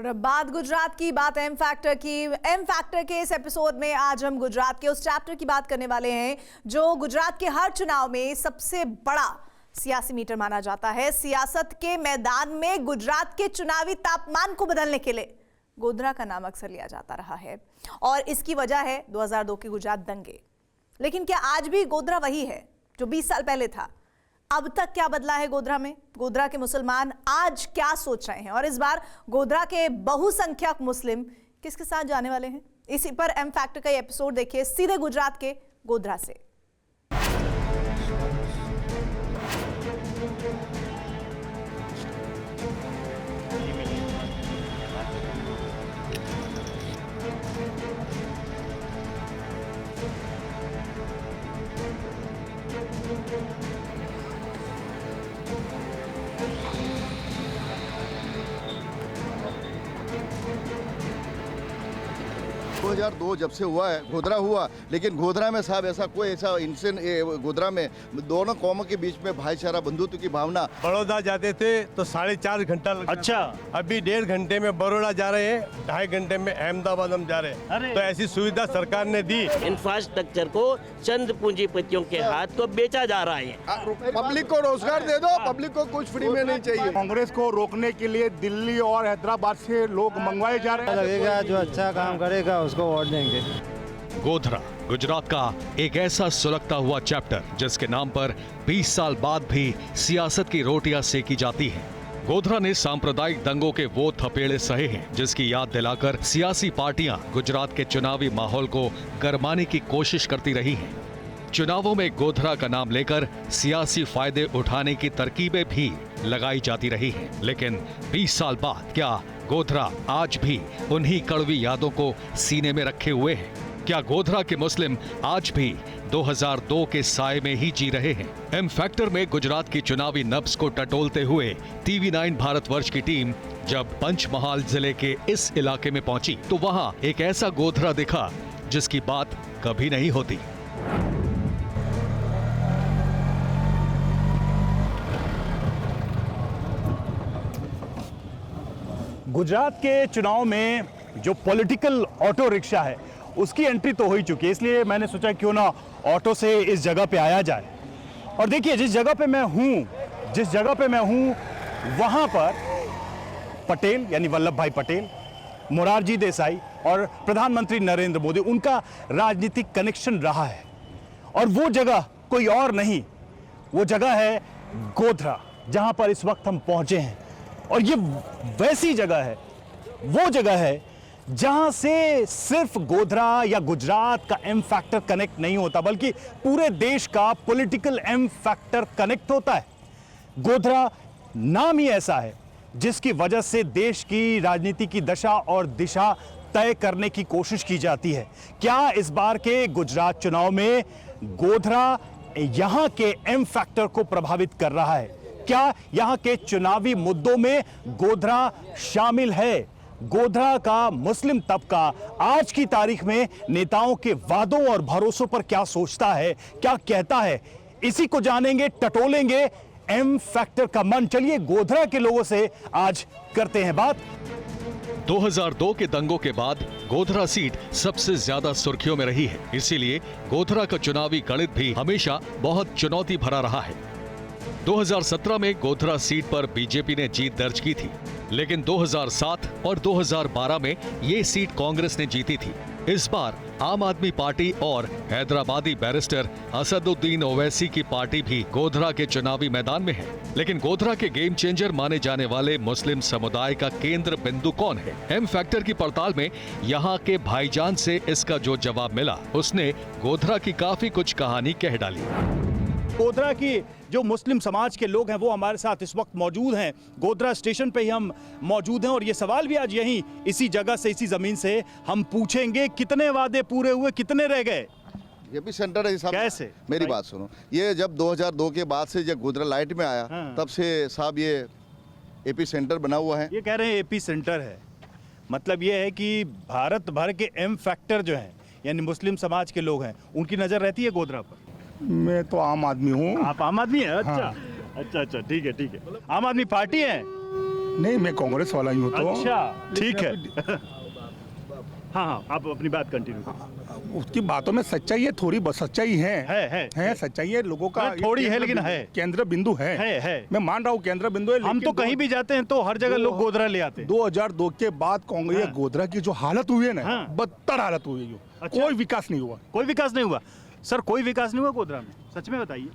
और बात गुजरात की, बात एम फैक्टर की। एम फैक्टर के इस एपिसोड में आज हम गुजरात के उस चैप्टर की बात करने वाले हैं जो गुजरात के हर चुनाव में सबसे बड़ा सियासी मीटर माना जाता है। सियासत के मैदान में गुजरात के चुनावी तापमान को बदलने के लिए गोधरा का नाम अक्सर लिया जाता रहा है और इसकी वजह है 2002 के गुजरात दंगे। लेकिन क्या आज भी गोधरा वही है जो 20 साल पहले था? अब तक क्या बदला है गोधरा में? गोधरा के मुसलमान आज क्या सोच रहे हैं और इस बार गोधरा के बहुसंख्यक मुस्लिम किसके साथ जाने वाले हैं? इसी पर एम फैक्टर का एपिसोड देखिए सीधे गुजरात के गोधरा से। जब से हुआ है गोधरा हुआ, लेकिन गोधरा में साहब ऐसा कोई ऐसा इंसिडेंट गोधरा में दोनों कौमों के बीच में भाईचारा बंधुत्व की भावना। बड़ौदा जाते थे तो 4.5 घंटा लगता। अच्छा, अभी 1.5 घंटे में बड़ौदा जा रहे हैं, 2.5 घंटे में अहमदाबाद हम जा रहे हैं। तो ऐसी सुविधा सरकार ने दी। इंफ्रास्ट्रक्चर को चंद पूंजीपतियों के हाथ को बेचा जा रहा है। पब्लिक को रोजगार दे दो, पब्लिक को कुछ फ्री में नहीं चाहिए। कांग्रेस को रोकने के लिए दिल्ली और हैदराबाद से लोग मंगवाए जा रहे हैं। लगेगा जो अच्छा काम करेगा उसको वोट देंगे। गोधरा गुजरात का एक ऐसा सुलगता हुआ चैप्टर जिसके नाम पर 20 साल बाद भी सियासत की रोटियां सेकी जाती हैं। गोधरा ने सांप्रदायिक दंगों के वो थपेड़े सहे हैं जिसकी याद दिलाकर सियासी पार्टियां गुजरात के चुनावी माहौल को गरमाने की कोशिश करती रही हैं। चुनावों में गोधरा का नाम लेकर सियासी फायदे उठाने की तरकीबें भी लगाई जाती रही हैं। लेकिन 20 साल बाद क्या गोधरा आज भी उन्हीं कड़वी यादों को सीने में रखे हुए हैं? क्या गोधरा के मुस्लिम आज भी 2002 के साए में ही जी रहे हैं? एम फैक्टर में गुजरात की चुनावी नब्ज को टटोलते हुए TV9 भारतवर्ष की टीम जब पंचमहाल जिले के इस इलाके में पहुंची तो वहां एक ऐसा गोधरा दिखा जिसकी बात कभी नहीं होती। गुजरात के चुनाव में जो पॉलिटिकल ऑटो रिक्शा है उसकी एंट्री तो हो ही चुकी है, इसलिए मैंने सोचा क्यों ना ऑटो से इस जगह पे आया जाए। और देखिए जिस जगह पे मैं हूँ वहाँ पर पटेल यानी वल्लभ भाई पटेल, मोरारजी देसाई और प्रधानमंत्री नरेंद्र मोदी, उनका राजनीतिक कनेक्शन रहा है। और वो जगह कोई और नहीं, वो जगह है गोधरा, जहाँ पर इस वक्त हम पहुँचे हैं। और ये वैसी जगह है, वो जगह है जहां से सिर्फ गोधरा या गुजरात का एम फैक्टर कनेक्ट नहीं होता बल्कि पूरे देश का पॉलिटिकल एम फैक्टर कनेक्ट होता है। गोधरा नाम ही ऐसा है जिसकी वजह से देश की राजनीति की दशा और दिशा तय करने की कोशिश की जाती है। क्या इस बार के गुजरात चुनाव में गोधरा यहां के एम फैक्टर को प्रभावित कर रहा है? क्या यहां के चुनावी मुद्दों में गोधरा शामिल है? गोधरा का मुस्लिम तबका आज की तारीख में नेताओं के वादों और भरोसों पर क्या सोचता है, क्या कहता है? इसी को जानेंगे, टटोलेंगे एम फैक्टर का मन। चलिए गोधरा के लोगों से आज करते हैं बात। 2002 के दंगों के बाद गोधरा सीट सबसे ज्यादा सुर्खियों में रही है, इसीलिए गोधरा का चुनावी गणित भी हमेशा बहुत चुनौती भरा रहा है। 2017 में गोधरा सीट पर बीजेपी ने जीत दर्ज की थी, लेकिन 2007 और 2012 में ये सीट कांग्रेस ने जीती थी। इस बार आम आदमी पार्टी और हैदराबादी बैरिस्टर असदुद्दीन ओवैसी की पार्टी भी गोधरा के चुनावी मैदान में है। लेकिन गोधरा के गेम चेंजर माने जाने वाले मुस्लिम समुदाय का केंद्र बिंदु कौन है? एम फैक्टर की पड़ताल में यहाँ के भाईजान से इसका जो जवाब मिला उसने गोधरा की काफी कुछ कहानी कह डाली। गोधरा की जो मुस्लिम समाज के लोग हैं वो हमारे साथ इस वक्त मौजूद हैं। गोधरा स्टेशन पे ही हम मौजूद हैं और ये सवाल भी आज यहीं इसी जगह से, इसी जमीन से हम पूछेंगे, कितने वादे पूरे हुए, कितने रह गए? ये भी सेंटर है साहब। कैसे? मेरी बात सुनो, ये जब 2002 के बाद से जब गोधरा लाइट में आया तब से साहब ये एपी सेंटर बना हुआ है। ये कह रहे हैं एपी सेंटर है, मतलब ये है कि भारत भर के एम फैक्टर जो है यानी मुस्लिम समाज के लोग हैं उनकी नजर रहती है गोधरा पर। मैं तो आम आदमी हूँ। आप आम आदमी हैं? अच्छा हाँ। अच्छा, ठीक है। आम आदमी पार्टी है? नहीं, मैं कांग्रेस वाला ही हूँ तो। अच्छा, ठीक है। हाँ, आप अपनी बात कंटिन्यू। उसकी बातों में सच्चाई है, थोड़ी बहुत सच्चाई है सच्चाई है लोगों का। थोड़ी है लेकिन है, केंद्र बिंदु है। मैं मान रहा हूँ केंद्र बिंदु है। हम तो कहीं भी जाते हैं तो हर जगह लोग गोधरा ले आते हैं। 2002 के बाद कांग्रेस गोधरा की जो हालत हुई है ना, बदतर हालत हुई है। अच्छा। कोई विकास नहीं हुआ। कोई विकास नहीं हुआ सर, कोई विकास नहीं हुआ गोधरा में, सच में बताइए।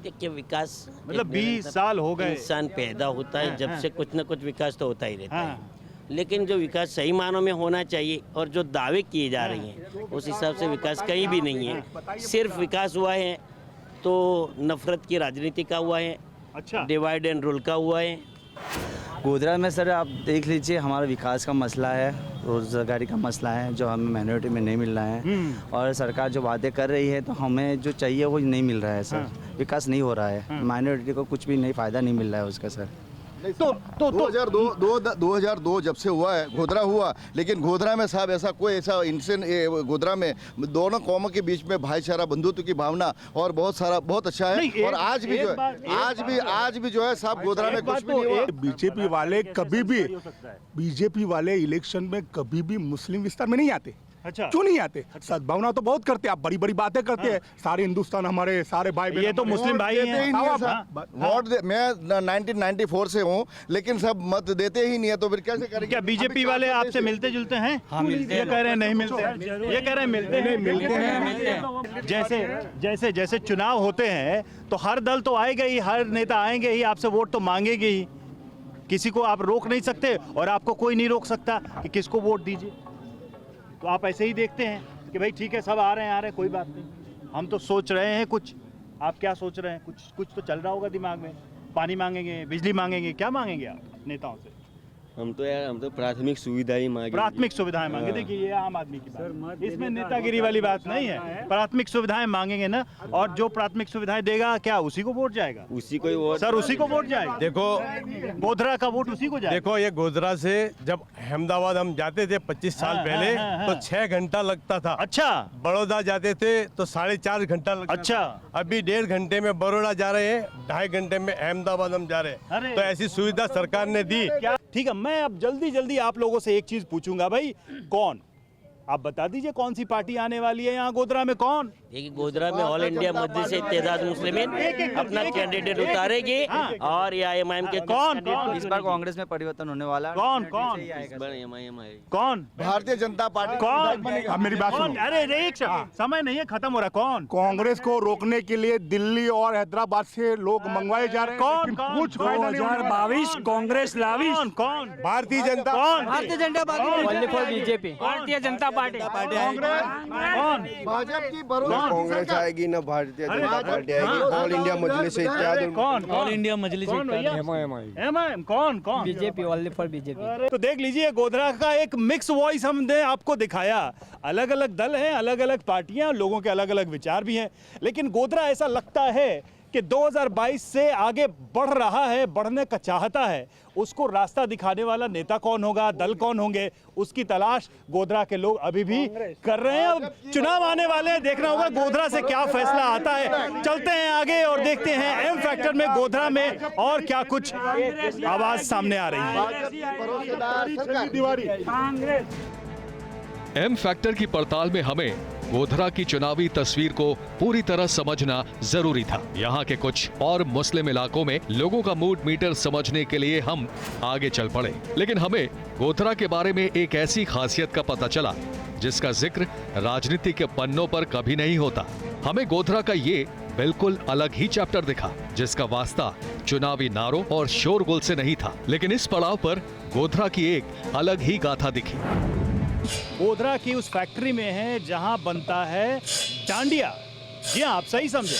देखिए विकास मतलब 20 साल हो गए, इंसान पैदा होता है जब से कुछ न कुछ विकास तो होता ही रहता है, हाँ। लेकिन जो विकास सही मानों में होना चाहिए और जो दावे किए जा रहे हैं उस हिसाब से विकास कहीं भी नहीं है। सिर्फ विकास हुआ है तो नफरत की राजनीति का हुआ है, अच्छा, डिवाइड एंड रूल का हुआ है। गोधरा में सर आप देख लीजिए, हमारा विकास का मसला है, रोजगारी का मसला है जो हमें माइनॉरिटी में नहीं मिल रहा है, और सरकार जो वादे कर रही है तो हमें जो चाहिए वो नहीं मिल रहा है सर। विकास नहीं हो रहा है, माइनॉरिटी को कुछ भी नहीं फ़ायदा नहीं मिल रहा है उसका सर। तो 2002 जब से हुआ है, गोधरा हुआ, लेकिन गोधरा में साहब ऐसा कोई ऐसा इंसान गोधरा में दोनों कौमों के बीच में भाईचारा, बंधुत्व की भावना और बहुत अच्छा है। और आज भी जो है, आज भी जो है साहब गोधरा में कुछ भी नहीं हुआ। बीजेपी वाले कभी भी, बीजेपी वाले इलेक्शन में कभी भी मुस्लिम विस्तार में नहीं आते। अच्छा, क्यों नहीं आते? सद्भावना तो बहुत करते हैं, आप बड़ी बड़ी बातें करते हैं। सारे हिंदुस्तान हमारे, सारे भाई बहन, ये तो मुस्लिम भाई देते ही हैं। नहीं है साहब। वोट मैं 1994 से हूँ, लेकिन सब मत देते ही नहीं है, तो फिर कैसे करेंगे? क्या बीजेपी वाले आपसे मिलते जुलते हैं? हाँ, मिलते हैं। ये कह रहे हैं नहीं मिलते, ये कह रहे हैं मिलते हैं। मिलते हैं। जैसे चुनाव होते हैं तो हर दल तो आएगा ही, हर नेता आएंगे ही, आपसे वोट तो मांगेंगे ही। किसी को आप रोक नहीं सकते और आपको कोई नहीं रोक सकता कि किसको वोट दीजिए। तो आप ऐसे ही देखते हैं कि भाई ठीक है, सब आ रहे हैं, कोई बात नहीं। हम तो सोच रहे हैं कुछ, आप क्या सोच रहे हैं? कुछ तो चल रहा होगा दिमाग में। पानी मांगेंगे, बिजली मांगेंगे, क्या मांगेंगे आप नेताओं से? हम तो प्राथमिक सुविधा ही मांगे। प्राथमिक सुविधाएं मांगे। देखिए ये आम आदमी की बात, इसमें नेतागिरी वाली बात नहीं है। प्राथमिक सुविधाएं मांगेंगे ना, और जो प्राथमिक सुविधाएं देगा क्या उसी को वोट जाएगा? उसी को ही वोट सर, उसी को वोट जाएगा। देखो गोधरा का वोट उसी को जाएगा। देखो, ये गोधरा से जब अहमदाबाद हम जाते थे 25 साल पहले, तो 6 घंटा लगता था। अच्छा, बड़ौदा जाते थे तो 4.5 घंटा लगता अच्छा। था। अभी 1.5 घंटे में बड़ौदा जा रहे हैं, 2.5 घंटे में अहमदाबाद हम जा रहे हैं। तो ऐसी सुविधा सरकार ने दी। ठीक है, मैं अब जल्दी आप लोगों से एक चीज पूछूंगा भाई, कौन, आप बता दीजिए कौन सी पार्टी आने वाली है यहाँ गोधरा में? कौन? देखिए गोधरा में ऑल इंडिया मजलिस इत्तेहाद मुस्लिमीन अपना कैंडिडेट उतारेगी और IMIM के कौन? इस बार कांग्रेस में परिवर्तन होने वाला है। कौन? इस बार MIM आएगी। कौन? भारतीय जनता पार्टी। कौन? अब मेरी बात सुनो। अरे एक समय नहीं है, खत्म हो रहा। कौन? कांग्रेस को रोकने के लिए दिल्ली और हैदराबाद से लोग मंगवाए जा रहे हैं। कौन? लेकिन कुछ फायदा नहीं होने वाला। 2022 कांग्रेस लाविश। कौन? भारतीय जनता कौन? Bharatiya Janata party, BJP, Bharatiya Janata party. कौन? भाजपा की कांग्रेस आएगी ना भारतीय जनता पार्टी आएगी। ऑल इंडिया मजलिस इत्तेहाद कौन? ऑल इंडिया मजलिस MIM। कौन? BJP, only for BJP. तो देख लीजिए, गोधरा का एक मिक्स वॉइस हमने आपको दिखाया। अलग अलग दल हैं, अलग अलग पार्टियां, लोगों के अलग अलग विचार भी हैं, लेकिन गोधरा ऐसा लगता है कि 2022 से आगे बढ़ रहा है, बढ़ने का चाहता है। उसको रास्ता दिखाने वाला नेता कौन होगा, दल कौन होंगे, उसकी तलाश गोधरा के लोग अभी भी कर रहे हैं। अब चुनाव आने वाले हैं, देखना होगा गोधरा से क्या फैसला आता है। चलते हैं आगे और देखते हैं एम फैक्टर में गोधरा में और क्या कुछ आवाज सामने आ रही है। एम फैक्टर की पड़ताल में हमें गोधरा की चुनावी तस्वीर को पूरी तरह समझना जरूरी था। यहाँ के कुछ और मुस्लिम इलाकों में लोगों का मूड मीटर समझने के लिए हम आगे चल पड़े, लेकिन हमें गोधरा के बारे में एक ऐसी खासियत का पता चला जिसका जिक्र राजनीति के पन्नों पर कभी नहीं होता। हमें गोधरा का ये बिल्कुल अलग ही चैप्टर दिखा, जिसका वास्ता चुनावी नारों और शोरगुल से नहीं था, लेकिन इस पड़ाव पर गोधरा की एक अलग ही गाथा दिखी। गोधरा की उस फैक्ट्री में है जहां बनता है डांडिया। जी हाँ, आप सही समझे,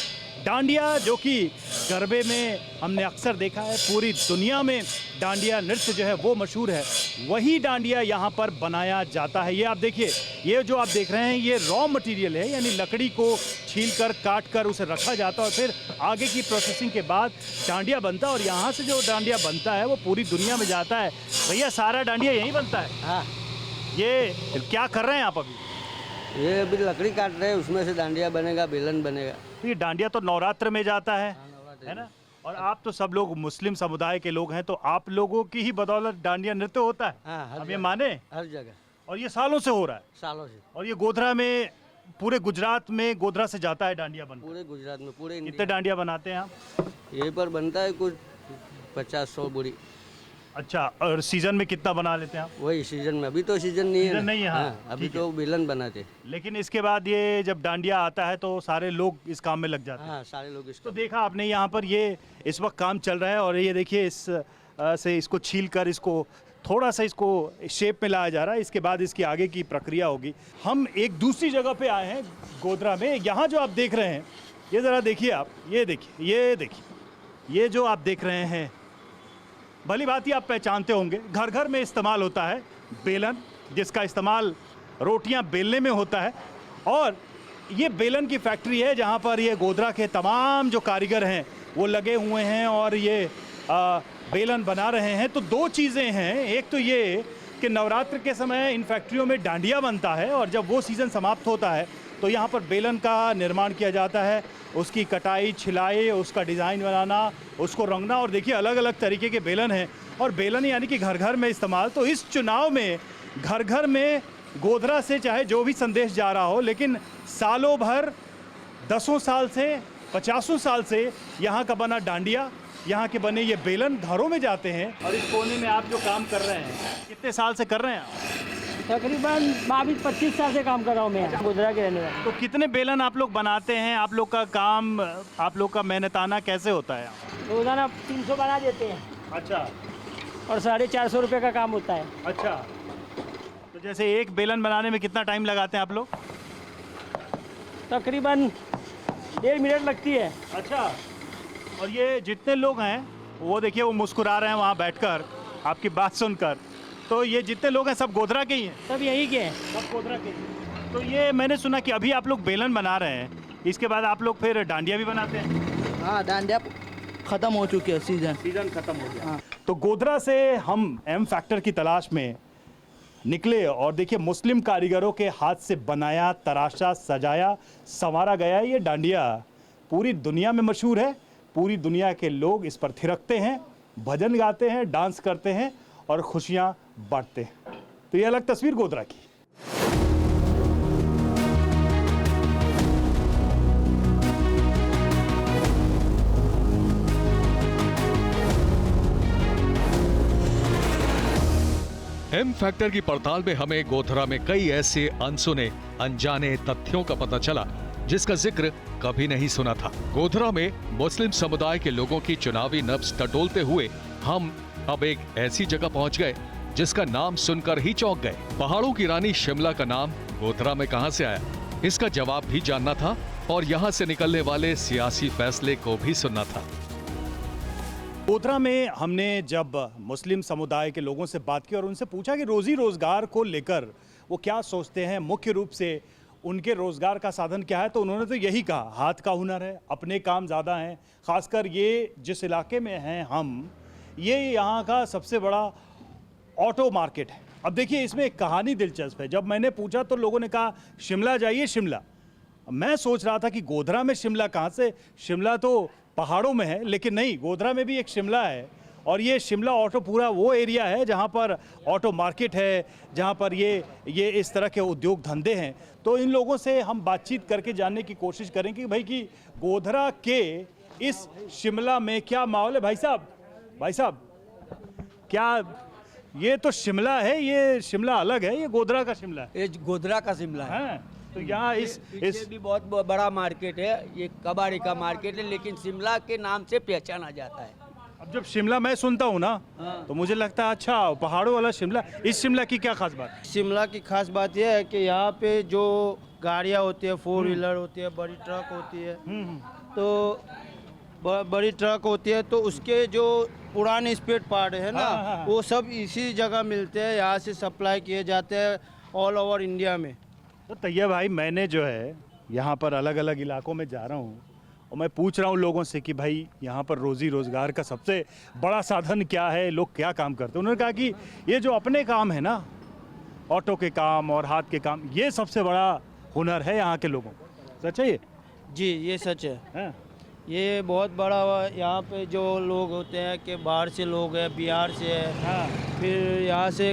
डांडिया, जो कि गरबे में हमने अक्सर देखा है। पूरी दुनिया में डांडिया नृत्य जो है वो मशहूर है। वही डांडिया यहाँ पर बनाया जाता है। ये आप देखिए, ये जो आप देख रहे हैं ये रॉ मटेरियल है, यानी लकड़ी को छील कर काट कर उसे रखा जाता है और फिर आगे की प्रोसेसिंग के बाद डांडिया बनता है। और यहाँ से जो डांडिया बनता है वो पूरी दुनिया में जाता है। भैया, सारा डांडिया यहीं बनता है? हाँ। ये क्या कर रहे हैं आप अभी? ये अभी लकड़ी काट रहे हैं, उसमें से डांडिया बनेगा, बेलन बनेगा। तो ये डांडिया तो नवरात्र में जाता है ना? और आप तो सब लोग मुस्लिम समुदाय के लोग हैं, तो आप लोगों की ही बदौलत डांडिया नृत्य होता है। हाँ, अब ये माने हर जगह और ये सालों से हो रहा है। सालों से और ये गोधरा में, पूरे गुजरात में गोधरा से जाता है डांडिया बनकर। पूरे गुजरात में, पूरे कितने डांडिया बनाते हैं आप? यहीं पर बनता है कुछ 50-100 बोरी। अच्छा, और सीजन में कितना बना लेते हैं आप? वही सीजन में, अभी तो सीजन नहीं है सीजन ना। नहीं है, हाँ, अभी ठीक तो बेलन बनाते। लेकिन इसके बाद ये जब डांडिया आता है तो सारे लोग इस काम में लग जाते हैं। हाँ, सारे लोग इसको तो देखा आपने यहाँ पर ये इस वक्त काम चल रहा है और ये देखिए इस से इसको छील कर इसको थोड़ा सा इसको शेप में लाया जा रहा है। इसके बाद इसकी आगे की प्रक्रिया होगी। हम एक दूसरी जगह पे आए हैं गोधरा में। यहाँ जो आप देख रहे हैं, ये ज़रा देखिए आप, ये देखिए, ये देखिए, ये जो आप देख रहे हैं, भली बात ही आप पहचानते होंगे, घर घर में इस्तेमाल होता है बेलन, जिसका इस्तेमाल रोटियां बेलने में होता है। और ये बेलन की फैक्ट्री है जहां पर ये गोधरा के तमाम जो कारीगर हैं वो लगे हुए हैं और ये बेलन बना रहे हैं। तो दो चीज़ें हैं, एक तो ये कि नवरात्र के समय इन फैक्ट्रियों में डांडिया बनता है और जब वो सीज़न समाप्त होता है तो यहाँ पर बेलन का निर्माण किया जाता है, उसकी कटाई, छिलाई, उसका डिज़ाइन बनाना, उसको रंगना। और देखिए अलग अलग तरीके के बेलन हैं और बेलन यानी कि घर घर में इस्तेमाल। तो इस चुनाव में घर घर में गोधरा से चाहे जो भी संदेश जा रहा हो, लेकिन सालों भर, 10 साल से, 50 साल से यहाँ का बना डांडिया, यहाँ के बने ये बेलन घरों में जाते हैं। और इस कोने में आप जो काम कर रहे हैं, कितने साल से कर रहे हैं आप? तकरीबन 22-25 साल से काम कर रहा हूँ मैं, गोधरा के रहने वाला। तो कितने बेलन आप लोग बनाते हैं? आप लोग का काम, आप लोग का मेहनताना कैसे होता है? रोजाना 300 बना देते हैं। अच्छा। और 450 रुपये का काम होता है। अच्छा, तो जैसे एक बेलन बनाने में कितना टाइम लगाते हैं आप लोग? तकरीबन 1.5 मिनट लगती है। अच्छा। और ये जितने लोग हैं वो देखिए वो मुस्कुरा रहे हैं वहाँ बैठकर आपकी बात सुनकर। तो ये जितने लोग हैं सब गोधरा के ही हैं? सब यहीं के हैं। सब गोधरा के हैं। तो ये मैंने सुना कि अभी आप लोग बेलन बना रहे हैं, इसके बाद आप लोग फिर डांडिया भी बनाते हैं? हाँ, डांडिया ख़त्म हो चुकी है, सीज़न खत्म हो गया। तो गोधरा से हम एम फैक्टर की तलाश में निकले और देखिए मुस्लिम कारीगरों के हाथ से बनाया, तराशा, सजाया, संवारा गया ये डांडिया पूरी दुनिया में मशहूर है। पूरी दुनिया के लोग इस पर थिरकते हैं, भजन गाते हैं, डांस करते हैं और खुशियां बांटते हैं। तो ये अलग तस्वीर गोधरा की। एम फैक्टर की पड़ताल में हमें गोधरा में कई ऐसे अनसुने, अनजाने तथ्यों का पता चला जिसका जिक्र कभी नहीं सुना था। गोधरा में मुस्लिम समुदाय के लोगों की चुनावी नब्ज टटोलते हुए हम अब एक ऐसी जगह पहुंच गए जिसका नाम सुनकर ही चौंक गए। पहाड़ों की रानी शिमला का नाम गोधरा में कहां से आया, इसका जवाब भी जानना था और यहां से निकलने वाले सियासी फैसले को भी सुनना था। गोधरा में हमने जब मुस्लिम समुदाय के लोगों से बात की और उनसे पूछा कि रोजी रोजगार को लेकर वो क्या सोचते हैं, मुख्य रूप से उनके रोजगार का साधन क्या है, तो उन्होंने तो यही कहा, हाथ का हुनर है, अपने काम ज़्यादा हैं। खासकर ये जिस इलाके में हैं हम, ये यहाँ का सबसे बड़ा ऑटो मार्केट है। अब देखिए इसमें एक कहानी दिलचस्प है। जब मैंने पूछा तो लोगों ने कहा शिमला जाइए, शिमला। मैं सोच रहा था कि गोधरा में शिमला कहाँ से, शिमला तो पहाड़ों में है, लेकिन नहीं, गोधरा में भी एक शिमला है। और ये शिमला ऑटो पूरा वो एरिया है जहाँ पर ऑटो मार्केट है, जहाँ पर ये इस तरह के उद्योग धंधे हैं। तो इन लोगों से हम बातचीत करके जानने की कोशिश करें कि भाई कि गोधरा के इस शिमला में क्या माहौल है। भाई साहब क्या ये तो शिमला है, ये शिमला अलग है, ये गोधरा का शिमला है? ये गोधरा का शिमला है। तो यहाँ इस भी बहुत बड़ा मार्केट है, ये कबाड़ी का मार्केट है, लेकिन शिमला के नाम से पहचाना जाता है। अब जब शिमला मैं सुनता हूँ ना, तो मुझे लगता है अच्छा पहाड़ों वाला शिमला। इस शिमला की क्या खास बात है? शिमला की खास बात यह है कि यहाँ पे जो गाड़ियाँ होती है, 4 व्हीलर होती है, बड़ी ट्रक होती है, तो बड़ी ट्रक होती है, तो उसके जो पुराने स्पेयर पार्ट है ना, वो सब इसी जगह मिलते हैं, यहाँ से सप्लाई किए जाते हैं ऑल ओवर इंडिया में। तो तैयब भाई, मैंने जो है यहाँ पर अलग अलग इलाकों में जा रहा हूँ और मैं पूछ रहा हूँ लोगों से कि भाई यहाँ पर रोजी रोजगार का सबसे बड़ा साधन क्या है, लोग क्या काम करते हैं। उन्होंने कहा कि ये जो अपने काम है ना, ऑटो के काम और हाथ के काम, ये सबसे बड़ा हुनर है यहाँ के लोगों को। सच है ये? जी, ये सच है। ये बहुत बड़ा यहाँ पे जो लोग होते हैं कि बाहर से लोग हैं, बिहार से है, फिर यहाँ से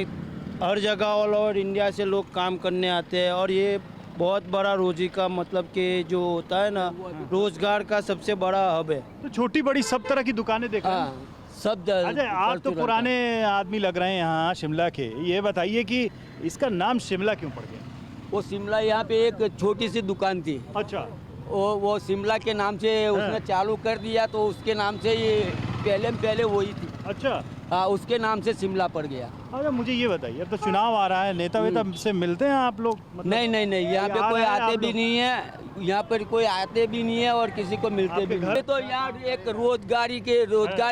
हर जगह ऑल ओवर इंडिया से लोग काम करने आते हैं। और ये बहुत बड़ा रोजी का मतलब कि जो होता है ना, रोजगार का सबसे बड़ा हब है। तो छोटी बड़ी सब तरह की दुकानें देख रहे हैं। हाँ, सब अच्छा, आप तो पुराने आदमी लग रहे हैं यहाँ शिमला के। ये बताइए कि इसका नाम शिमला क्यों पड़ गया? वो शिमला यहाँ पे एक छोटी सी दुकान थी, अच्छा, वो शिमला के नाम से उसने चालू कर दिया, तो उसके नाम से ये पहले वही थी। अच्छा, हाँ, उसके नाम से शिमला पड़ गया। अच्छा, मुझे ये बताइए, अब तो चुनाव आ रहा है, नेता वेता से मिलते हैं आप लोग? मतलब नहीं, यहाँ पे कोई आते भी नहीं है, यहाँ पर कोई आते भी नहीं है और किसी को मिलते भी नहीं। तो यहाँ एक रोजगारी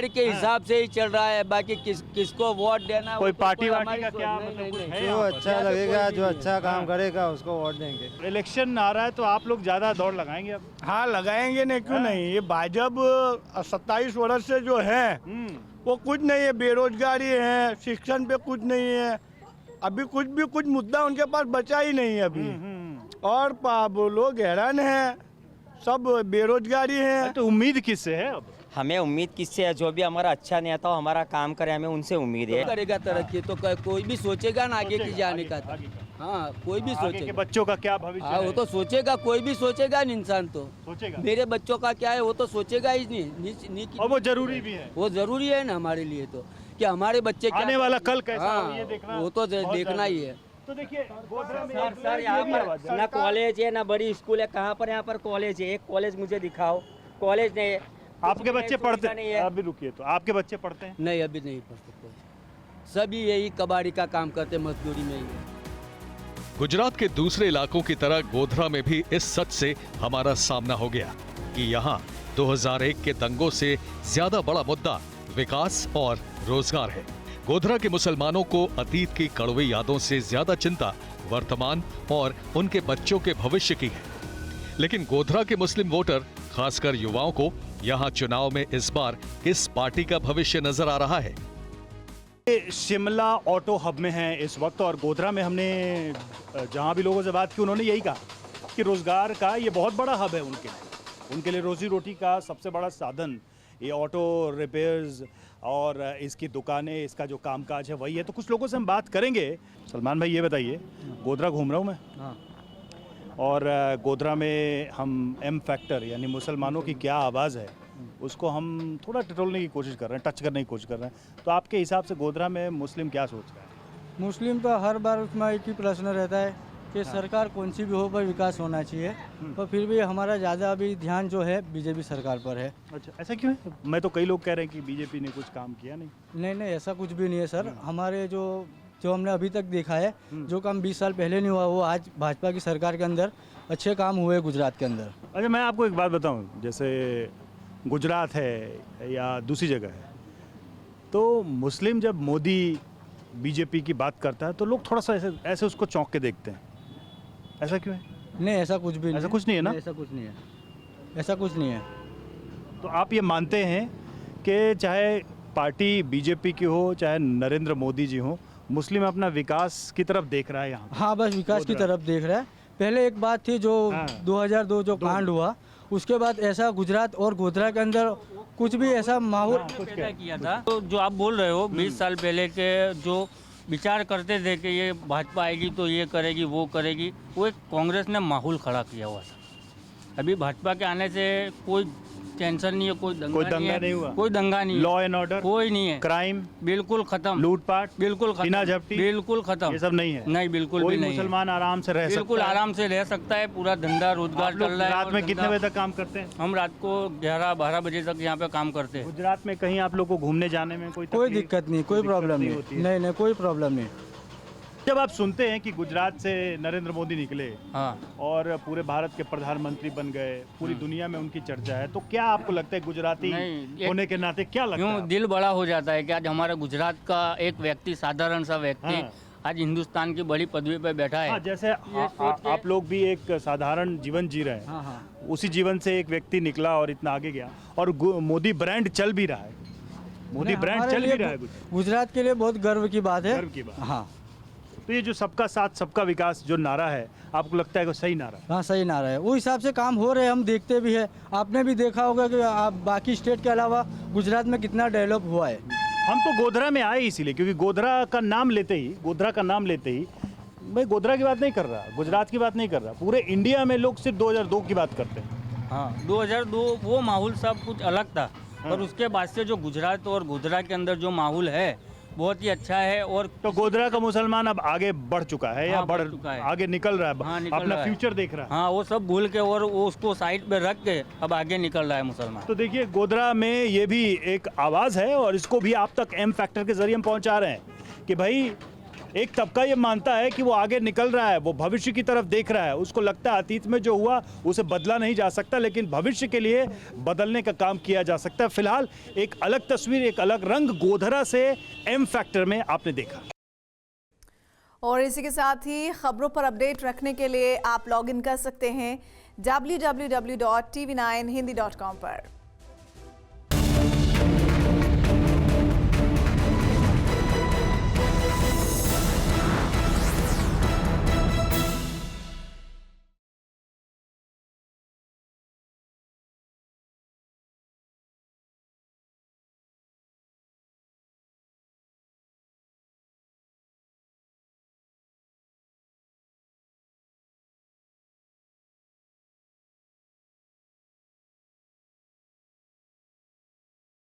के हिसाब से ही चल रहा है, बाकी किसको वोट देना, कोई पार्टी वार्टी का क्या मतलब कुछ है? जो अच्छा लगेगा, जो अच्छा काम करेगा उसको वोट देंगे। इलेक्शन आ रहा है तो आप लोग ज्यादा दौड़ लगाएंगे अब? हाँ लगाएंगे, नहीं क्यों नहीं। ये भाजपा 27 वर्ष से जो है वो कुछ नहीं है, बेरोजगारी है, शिक्षण पे कुछ नहीं है, अभी कुछ मुद्दा उनके पास बचा ही नहीं है अभी। और वो लोग हैरान हैं, सब बेरोजगारी है। तो उम्मीद किससे है अब? हमें उम्मीद किससे है? जो भी हमारा अच्छा नेता हो, हमारा काम करे, हमें उनसे उम्मीद है। करेगा तरक्की तो कोई भी सोचेगा ना आगे की जाने का। हाँ, कोई भी आगे के सोचेगा। बच्चों का क्या भविष्य हाँ, वो है? तो सोचेगा, कोई भी सोचेगा इंसान तो सोचेगा। मेरे बच्चों का क्या है वो तो सोचेगा ही नहीं। और वो जरूरी भी है। वो जरूरी है ना हमारे लिए तो, कि हमारे बच्चे क्या आने वाला कल कैसा हो, हाँ, ये देखना वो तो बहुत देखना ही है। तो देखिए, गोधरा में सर यहाँ पर ना कॉलेज है ना बड़ी स्कूल है। कहाँ पर यहाँ पर कॉलेज है? एक कॉलेज मुझे दिखाओ। कॉलेज नहीं है। आपके बच्चे पढ़ते नहीं हैं? है। अभी रुकिए, तो आपके बच्चे पढ़ते हैं? नहीं, अभी नहीं पढ़ते कोई, सभी यही कबाड़ी का काम करते, मजदूरी में ही है। गुजरात के दूसरे इलाकों की तरह गोधरा में भी इस सच से हमारा सामना हो गया कि यहाँ 2001 के दंगों से ज्यादा बड़ा मुद्दा विकास और रोजगार है। गोधरा के मुसलमानों को अतीत की कड़वी यादों से ज्यादा चिंता वर्तमान और उनके बच्चों के भविष्य की है। लेकिन गोधरा के मुस्लिम वोटर, खासकर युवाओं को यहाँ चुनाव में इस बार किस पार्टी का भविष्य नजर आ रहा है? शिमला ऑटो हब में है इस वक्त, और गोधरा में हमने जहां भी लोगों से बात की उन्होंने यही कहा कि रोजगार का ये बहुत बड़ा हब है उनके लिए रोजी रोटी का सबसे बड़ा साधन ये ऑटो रिपेयर्स और इसकी दुकानें, इसका जो कामकाज है वही है। तो कुछ लोगों से हम बात करेंगे। सलमान भाई, ये बताइए, गोधरा घूम रहा हूँ मैं, और गोधरा में हम एम फैक्टर यानी मुसलमानों की क्या आवाज़ है उसको हम थोड़ा टटोलने की कोशिश कर रहे हैं, टच करने की कोशिश कर रहे हैं। तो आपके हिसाब से गोधरा में मुस्लिम क्या सोच रहा है? मुस्लिम तो हर बार उसमें एक ही प्रश्न रहता है कि सरकार कौन सी भी हो पर विकास होना चाहिए, तो फिर भी हमारा ज़्यादा अभी ध्यान जो है बीजेपी सरकार पर है। अच्छा, ऐसा क्यों है? मैं तो कई लोग कह रहे हैं कि बीजेपी ने कुछ काम किया नहीं। नहीं, ऐसा कुछ भी नहीं है सर। हमारे जो हमने अभी तक देखा है, जो काम 20 साल पहले नहीं हुआ वो आज भाजपा की सरकार के अंदर अच्छे काम हुए गुजरात के अंदर। अच्छा, मैं आपको एक बात बताऊं, जैसे गुजरात है या दूसरी जगह है, तो मुस्लिम जब मोदी बीजेपी की बात करता है तो लोग थोड़ा सा ऐसे उसको चौंक के देखते हैं। ऐसा क्यों है? नहीं, ऐसा कुछ भी नहीं, ऐसा कुछ नहीं है ना? ऐसा कुछ नहीं है, ऐसा कुछ नहीं है। तो आप ये मानते हैं कि चाहे पार्टी बीजेपी की हो चाहे नरेंद्र मोदी जी हो, मुस्लिम अपना विकास की तरफ देख रहा है यहाँ? हाँ, बस विकास की तरफ देख रहा है। पहले एक बात थी जो 2002 जो कांड हुआ, उसके बाद ऐसा गुजरात और गोधरा के अंदर कुछ भी ऐसा माहौल पैदा किया था। तो जो आप बोल रहे हो 20 साल पहले के जो विचार करते थे कि ये भाजपा आएगी तो ये करेगी वो करेगी, वो एक कांग्रेस ने माहौल खड़ा किया हुआ था। अभी भाजपा के आने से कोई टेंशन नहीं है, कोई दंगा नहीं हुआ, कोई दंगा नहीं, लॉ एंड ऑर्डर कोई नहीं है, क्राइम बिल्कुल खत्म, लूटपाट बिल्कुल खत्म, बिना झपटी बिल्कुल खत्म, ये सब नहीं है। नहीं, बिल्कुल कोई भी नहीं है। मुसलमान आराम से रह सकता है, बिल्कुल आराम से रह सकता है। पूरा धंधा रोजगार चल रहा है। रात में कितने बजे तक काम करते हैं? हम रात को 11-12 बजे तक यहाँ पे काम करते हैं। गुजरात में कहीं आप लोग को घूमने जाने में कोई दिक्कत नहीं, कोई प्रॉब्लम नहीं, नहीं, कोई प्रॉब्लम नहीं। जब आप सुनते हैं कि गुजरात से नरेंद्र मोदी निकले और पूरे भारत के प्रधानमंत्री बन गए, पूरी दुनिया में उनकी चर्चा है, तो क्या आपको लगता है गुजराती होने के नाते क्या लगता है? दिल बड़ा हो जाता है कि आज हमारा गुजरात का एक व्यक्ति, साधारण सा व्यक्ति आज हिंदुस्तान की बड़ी पदवी पे बैठा है। जैसे आप लोग भी एक साधारण जीवन जी रहे हैं, उसी जीवन से एक व्यक्ति निकला और इतना आगे गया, और मोदी ब्रांड चल भी रहा है, मोदी ब्रांड चल भी रहा है। गुजरात के लिए बहुत गर्व की बात है। गर्व की बात। हाँ, तो ये जो सबका साथ सबका विकास जो नारा है, आपको लगता है कि सही नारा है? हाँ सही नारा है, वो हिसाब से काम हो रहे हैं, हम देखते भी है। आपने भी देखा होगा कि आप बाकी स्टेट के अलावा गुजरात में कितना डेवलप हुआ है। हम तो गोधरा में आए इसीलिए क्योंकि गोधरा का नाम लेते ही मैं गोधरा की बात नहीं कर रहा, गुजरात की बात नहीं कर रहा, पूरे इंडिया में लोग सिर्फ 2002 की बात करते हैं। हाँ 2002 वो माहौल सब कुछ अलग था, और उसके बाद से जो गुजरात और गोधरा के अंदर जो माहौल है बहुत ही अच्छा है। और तो गोधरा का मुसलमान अब आगे बढ़ चुका है या बढ़ चुका है, आगे निकल रहा है, हाँ, निकल अपना रहा है। फ्यूचर देख रहा है। हाँ वो सब भूल के और वो उसको साइड पे रख के अब आगे निकल रहा है मुसलमान। तो देखिए गोधरा में ये भी एक आवाज़ है और इसको भी आप तक एम फैक्टर के जरिए हम पहुंचा रहे हैं कि भाई एक तबका ये मानता है कि वो आगे निकल रहा है, वो भविष्य की तरफ देख रहा है। उसको लगता है अतीत में जो हुआ उसे बदला नहीं जा सकता, लेकिन भविष्य के लिए बदलने का काम किया जा सकता है। फिलहाल एक अलग तस्वीर, एक अलग रंग गोधरा से एम फैक्टर में आपने देखा। और इसी के साथ ही खबरों पर अपडेट रखने के लिए आप लॉग इन कर सकते हैं www.tv9hindi.com पर।